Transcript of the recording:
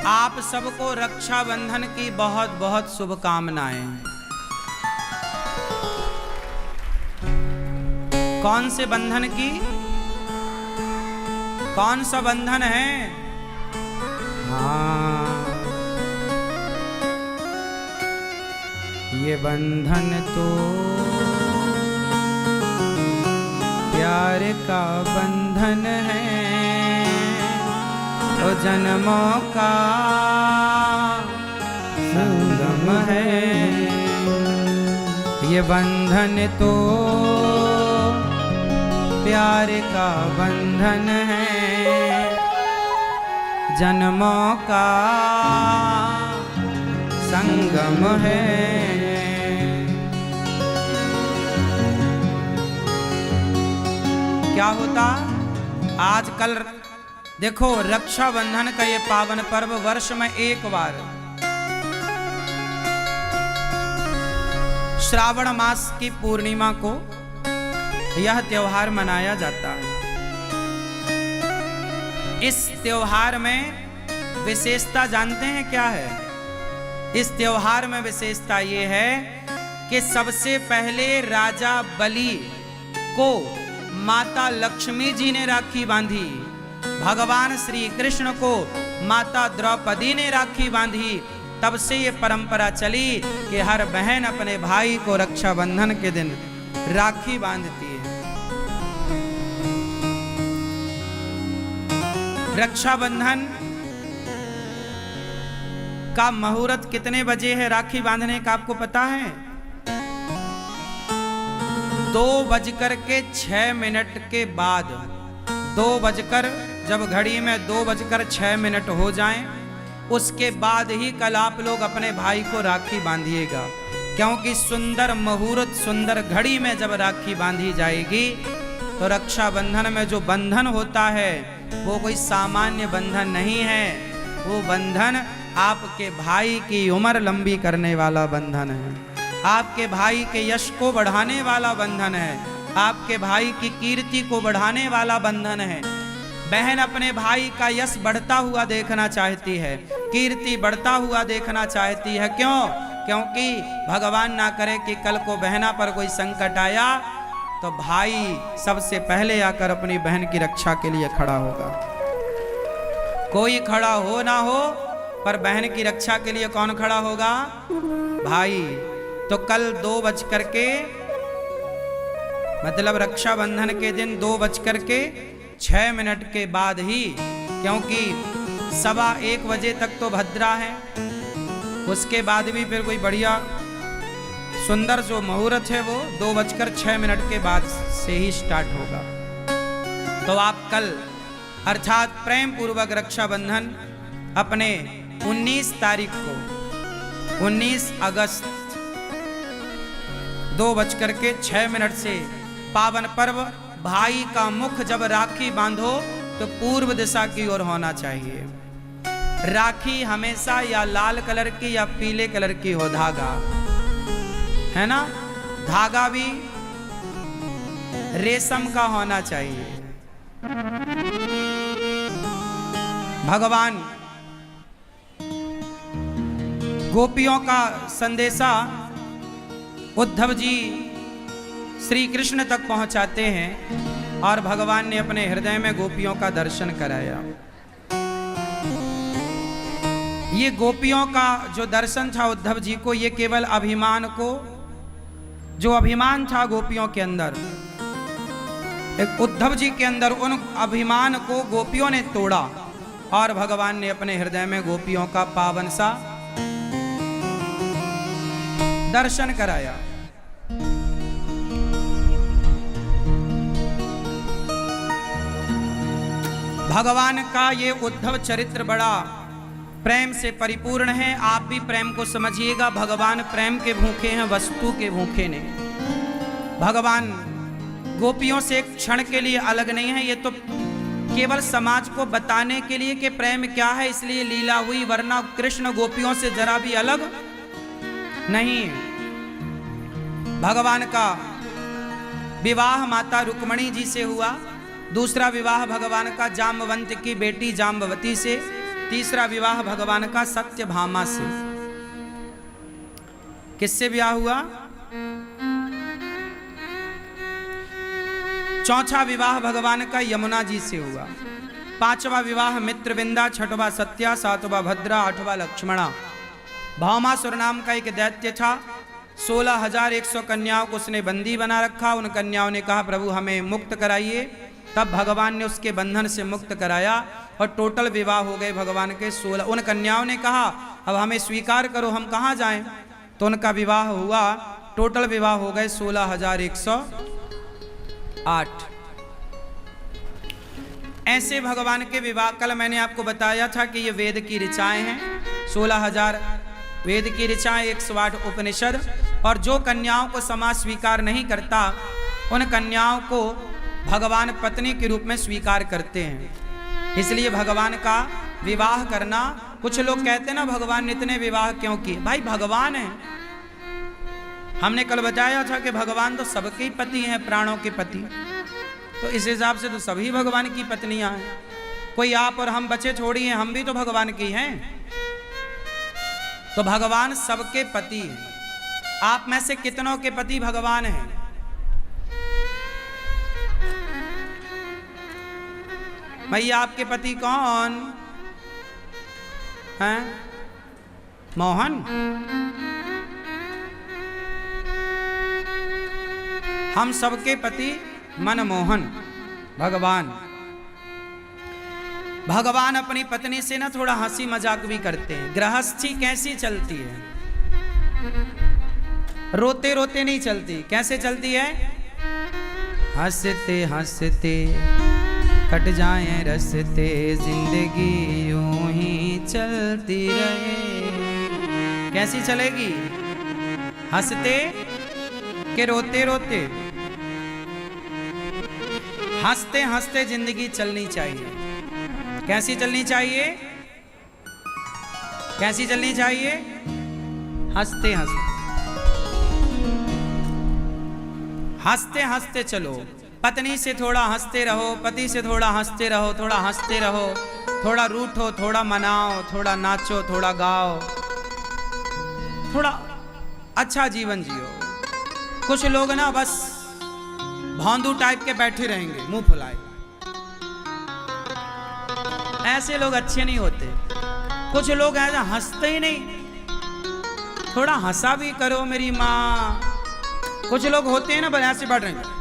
आप सबको रक्षाबंधन की बहुत बहुत शुभकामनाएं। कौन से बंधन की? कौन सा बंधन है? हाँ, ये बंधन तो प्यार का बंधन है, तो जन्मों का संगम है। ये बंधन तो प्यार का बंधन है, जन्मों का संगम है। क्या होता आजकल देखो, रक्षाबंधन का ये पावन पर्व वर्ष में एक बार श्रावण मास की पूर्णिमा को यह त्योहार मनाया जाता है। इस त्योहार में विशेषता जानते हैं क्या है? इस त्योहार में विशेषता ये है कि सबसे पहले राजा बलि को माता लक्ष्मी जी ने राखी बांधी, भगवान श्री कृष्ण को माता द्रौपदी ने राखी बांधी। तब से ये परंपरा चली कि हर बहन अपने भाई को रक्षाबंधन के दिन राखी बांधती है। रक्षाबंधन का मुहूर्त कितने बजे है राखी बांधने का आपको पता है? 2:06 के बाद, जब घड़ी में 2:06 हो जाएं, उसके बाद ही कल आप लोग अपने भाई को राखी बांधिएगा। क्योंकि सुंदर मुहूर्त, सुंदर घड़ी में जब राखी बांधी जाएगी तो रक्षाबंधन में जो बंधन होता है वो कोई सामान्य बंधन नहीं है। वो बंधन आपके भाई की उम्र लंबी करने वाला बंधन है, आपके भाई के यश को बढ़ाने वाला बंधन है, आपके भाई की कीर्ति को बढ़ाने वाला बंधन है। बहन अपने भाई का यश बढ़ता हुआ देखना चाहती है, कीर्ति बढ़ता हुआ देखना चाहती है। क्यों? क्योंकि भगवान ना करे कि कल को बहना पर कोई संकट आया तो भाई सबसे पहले आकर अपनी बहन की रक्षा के लिए खड़ा होगा। कोई खड़ा हो ना हो, पर बहन की रक्षा के लिए कौन खड़ा होगा? भाई। तो कल 2:00 मतलब रक्षाबंधन के दिन 2:06 के बाद ही, क्योंकि 1:15 बजे तक तो भद्रा है, उसके बाद भी फिर कोई बढ़िया सुंदर जो मुहूर्त है वो 2:06 के बाद से ही स्टार्ट होगा। तो आप कल अर्थात प्रेम पूर्वक रक्षाबंधन अपने 19 तारीख को, 19 अगस्त 2:06 से पावन पर्व भाई का मुख जब राखी बांधो तो पूर्व दिशा की ओर होना चाहिए। राखी हमेशा या लाल कलर की या पीले कलर की हो, धागा है ना, धागा भी रेशम का होना चाहिए। भगवान गोपियों का संदेशा उद्धव जी श्री कृष्ण तक पहुंचाते हैं और भगवान ने अपने हृदय में गोपियों का दर्शन कराया। ये गोपियों का जो दर्शन था उद्धव जी को, ये केवल अभिमान को, जो अभिमान था गोपियों के अंदर, एक उद्धव जी के अंदर, उन अभिमान को गोपियों ने तोड़ा और भगवान ने अपने हृदय में गोपियों का पावन सा दर्शन कराया। भगवान का ये उद्धव चरित्र बड़ा प्रेम से परिपूर्ण है। आप भी प्रेम को समझिएगा। भगवान प्रेम के भूखे हैं, वस्तु के भूखे नहीं। भगवान गोपियों से एक क्षण के लिए अलग नहीं है। ये तो केवल समाज को बताने के लिए कि प्रेम क्या है इसलिए लीला हुई, वरना कृष्ण गोपियों से जरा भी अलग नहीं। भगवान का विवाह माता रुक्मणी जी से हुआ, दूसरा विवाह भगवान का जाम्बवंत की बेटी जाम्बवती से, तीसरा विवाह भगवान का सत्यभामा से। किससे ब्याह हुआ? चौथा विवाह भगवान का यमुना जी से हुआ। पांचवा विवाह मित्रविंदा, छठवा सत्या, सातवा भद्रा, आठवा लक्ष्मणा। भामासुर नाम का एक दैत्य था। 16,100 कन्याओं को उसने बंदी बना रखा। उन कन्याओं ने कहा प्रभु हमें मुक्त कराइए। तब भगवान ने उसके बंधन से मुक्त कराया और टोटल विवाह हो गए भगवान के 16। उन कन्याओं ने कहा अब हमें स्वीकार करो, हम कहाँ जाएं? तो उनका विवाह हुआ। टोटल विवाह हो गए 16,108। ऐसे भगवान के विवाह, कल मैंने आपको बताया था कि ये वेद की ऋचाएं हैं। 16,000 वेद की ऋचाएं, 108 उपनिषद। और जो कन्याओं को समाज स्वीकार नहीं करता उन कन्याओं को भगवान पत्नी के रूप में स्वीकार करते हैं। इसलिए भगवान का विवाह करना, कुछ लोग कहते हैं ना भगवान ने इतने विवाह क्यों किए? भाई भगवान है। हमने कल बताया था कि भगवान तो सबके ही पति हैं, प्राणों के पति। तो इस हिसाब से तो सभी भगवान की पत्नियां हैं। कोई आप और हम बचे थोड़ी हैं, हम भी तो भगवान की हैं। तो भगवान सबके पति हैं। आप में से कितनों के पति भगवान हैं? भैया आपके पति कौन हैं? मोहन? हम सबके पति मनमोहन भगवान। भगवान अपनी पत्नी से ना थोड़ा हंसी मजाक भी करते हैं। गृहस्थी कैसी चलती है? रोते रोते नहीं चलती। कैसे चलती है? हंसते हंसते कट जाए रस्ते, जिंदगी यूं ही चलती रहे। कैसी चलेगी? हंसते के रोते रोते? हंसते हंसते जिंदगी चलनी चाहिए। कैसी चलनी चाहिए? कैसी चलनी चाहिए? हंसते हंसते, हंसते हंसते चलो। पत्नी से थोड़ा हंसते रहो, पति से थोड़ा हंसते रहो, थोड़ा हंसते रहो, थोड़ा रूठो, थोड़ा मनाओ, थोड़ा नाचो, थोड़ा गाओ, थोड़ा अच्छा जीवन जियो। कुछ लोग ना बस भौंदू टाइप के बैठे रहेंगे, मुंह फुलाए। ऐसे लोग अच्छे नहीं होते। कुछ लोग ऐसा हंसते ही नहीं, थोड़ा हंसा भी करो मेरी माँ। कुछ लोग होते हैं ना बस ऐसे बैठ रहे हैं।